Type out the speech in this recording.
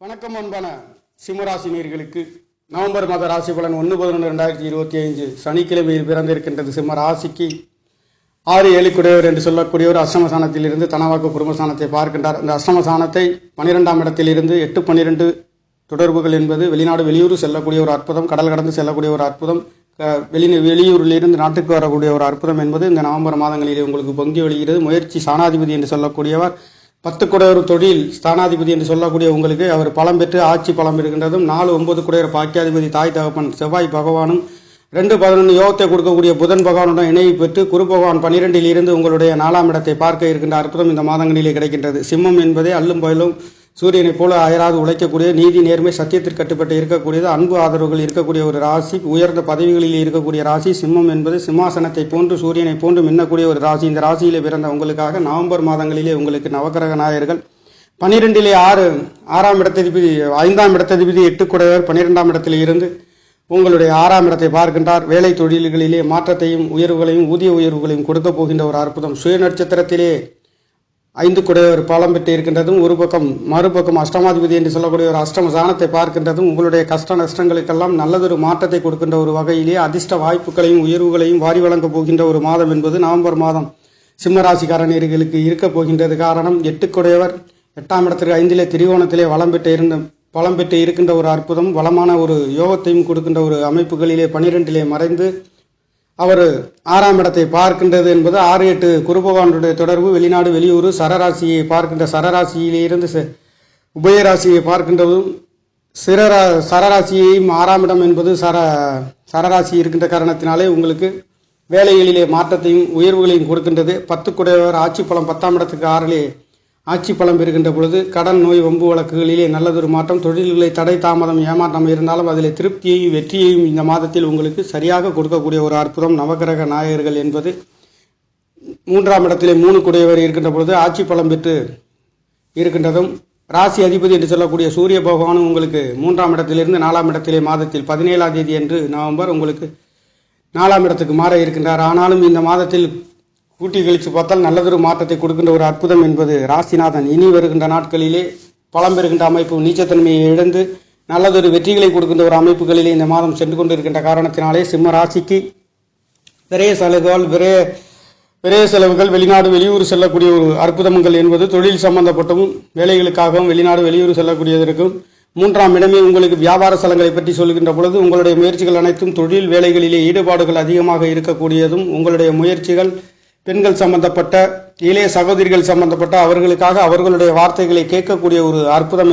வணக்கம் அன்பான சிம்மராசி நேயர்களுக்கு நவம்பர் மாத ராசி பலன் 1/11/2025 சனிக்கிழமையில் பிறந்திருக்கின்றது. சிம்ம ராசிக்கு 6-7 குடையவர் என்று சொல்லக்கூடியவர் அஷ்டமசானத்திலிருந்து தனவாக்கு குடும்பஸ்தானத்தை பார்க்கின்றார். இந்த அஷ்டமசானத்தை 12ஆம் இடத்திலிருந்து 8-12 தொடர்புகள் என்பது வெளிநாடு வெளியூர் செல்லக்கூடிய ஒரு அற்புதம், கடல் கடந்து செல்லக்கூடிய ஒரு அற்புதம், வெளியூரிலிருந்து நாட்டுக்கு வரக்கூடிய ஒரு அற்புதம் என்பது இந்த நவம்பர் மாதங்களிலே உங்களுக்கு பொங்கி வெளிகிறது. முயற்சி ஸ்தானாதிபதி என்று சொல்லக்கூடியவர் 10 குடையவர் தொழில் ஸ்தானாதிபதி என்று சொல்லக்கூடிய உங்களுக்கு அவர் பலம் பெற்று ஆட்சி பலம் இருக்கின்றதும் 4-9 குடையவர் பாக்கியாதிபதி தாய் தகப்பன் செவ்வாய் பகவானும் 2-11 யோகத்தை கொடுக்கக்கூடிய புதன் பகவானுடன் இணைவு பெற்று குரு பகவான் 12இல் இருந்து உங்களுடைய 4ஆம் இடத்தை பார்க்க இருக்கின்ற அற்புதம் இந்த மாதங்களிலே கிடைக்கின்றது. சிம்மம் என்பதே அல்லும் பயிலும் சூரியனைப் போல அயராது உழைக்கக்கூடிய, நீதி நேர்மை சத்தியத்திற்கு கட்டுப்பட்டு இருக்கக்கூடியது, அன்பு ஆதரவுகள் இருக்கக்கூடிய ஒரு ராசி, உயர்ந்த பதவிகளில் இருக்கக்கூடிய ராசி. சிம்மம் என்பது சிம்மாசனத்தை போன்று சூரியனை போன்று மின்னக்கூடிய ஒரு ராசி. இந்த ராசியிலே பிறந்த உங்களுக்காக நவம்பர் மாதங்களிலே உங்களுக்கு நவக்கிரக நாயகர்கள் 12இலே 6ஆம் இடத்ததிபதி 5ஆம் இடத்ததிபதி 8 குடையவர் 12ஆம் இடத்தில் இருந்து உங்களுடைய 6ஆம் இடத்தை பார்க்கின்றார். வேலை தொழில்களிலே மாற்றத்தையும் உயர்வுகளையும் ஊதிய உயர்வுகளையும் கொடுக்க போகின்ற ஒரு அற்புதம். சுய நட்சத்திரத்திலே 5 குடையவர் பலம் பெற்று இருக்கின்றதும் ஒரு பக்கம் மறுபக்கம் அஷ்டமாதிபதி என்று சொல்லக்கூடிய ஒரு அஷ்டம சாணத்தை பார்க்கின்றதும் உங்களுடைய கஷ்ட நஷ்டங்களுக்கெல்லாம் நல்லதொரு மாற்றத்தை கொடுக்கின்ற ஒரு வகையிலே அதிர்ஷ்ட வாய்ப்புகளையும் உயர்வுகளையும் வாரி வழங்கப் போகின்ற ஒரு மாதம் என்பது நவம்பர் மாதம் சிம்மராசிக்காரர்களுக்கு இருக்க போகின்றது. காரணம் 8 குடையவர் 8ஆம் இடத்திற்கு 5இலே திரிகோணத்திலே பலம் பெற்று இருக்கின்ற ஒரு அற்புதம், வளமான ஒரு யோகத்தையும் கொடுக்கின்ற ஒரு அமைப்புகளிலே 12இலே மறைந்து அவர் 6ஆம் இடத்தை பார்க்கின்றது என்பது 6-8 குருபகவானுடைய தொடர்பு. வெளிநாடு வெளியூர் சரராசியை பார்க்கின்ற சரராசியிலிருந்து உபயராசியை பார்க்கின்றதும் சரராசியையும் 6ஆம் இடம் என்பது சரராசி இருக்கின்ற காரணத்தினாலே உங்களுக்கு வேலைகளிலே மாற்றத்தையும் உயர்வுகளையும் கொடுக்கின்றது. 10 குடையவர் ஆட்சி பலம் 10ஆம் இடத்துக்கு 6இலே ஆட்சி பலம் பெறுகின்ற பொழுது கடன் நோய் வம்பு வழக்குகளிலே நல்லதொரு மாற்றம், தொழில்களை தடை தாமதம் ஏமாற்றம் இருந்தாலும் அதில் திருப்தியையும் வெற்றியையும் இந்த மாதத்தில் உங்களுக்கு சரியாக கொடுக்கக்கூடிய ஒரு அற்புதம். நவக்கிரக நாயகர்கள் என்பது 3ஆம் இடத்திலே 3 குடையவர் இருக்கின்ற பொழுது ஆட்சி பலம் பெற்று இருக்கின்றதும் ராசி அதிபதி என்று சொல்லக்கூடிய சூரிய பகவானும் உங்களுக்கு 3ஆம் இடத்திலிருந்து 4ஆம் இடத்திலே மாதத்தில் 17ஆம் தேதி என்று நவம்பர் உங்களுக்கு 4ஆம் இடத்துக்கு மாற இருக்கின்றார். ஆனாலும் இந்த மாதத்தில் கூட்டி கழித்து பார்த்தால் நல்லதொரு மாற்றத்தை கொடுக்கின்ற ஒரு அற்புதம் என்பது ராசிநாதன் இனி வருகின்ற நாட்களிலே பலம் பெறுகின்ற அமைப்பு, நீச்சத்தன்மையை இழந்து நல்லதொரு வெற்றிகளை கொடுக்கின்ற ஒரு அமைப்புகளிலே இந்த மாதம் சென்று கொண்டிருக்கின்ற காரணத்தினாலே சிம்ம ராசிக்கு விரைய செலவுகள் வெளிநாடு வெளியூர் செல்லக்கூடிய ஒரு அற்புதங்கள் என்பது தொழில் சம்பந்தப்பட்டவும் வேலைகளுக்காகவும் வெளிநாடு வெளியூர் செல்லக்கூடியதற்கும் 3ஆம் இடமே உங்களுக்கு வியாபார ஸ்தலங்களை பற்றி சொல்கின்ற பொழுது உங்களுடைய முயற்சிகள் அனைத்தும் தொழில் வேலைகளிலே ஈடுபாடுகள் அதிகமாக இருக்கக்கூடியதும், உங்களுடைய முயற்சிகள் பெண்கள் சம்பந்தப்பட்ட இளைய சகோதரிகள் சம்பந்தப்பட்ட அவர்களுக்காக அவர்களுடைய வார்த்தைகளை கேட்கக்கூடிய ஒரு அற்புதம்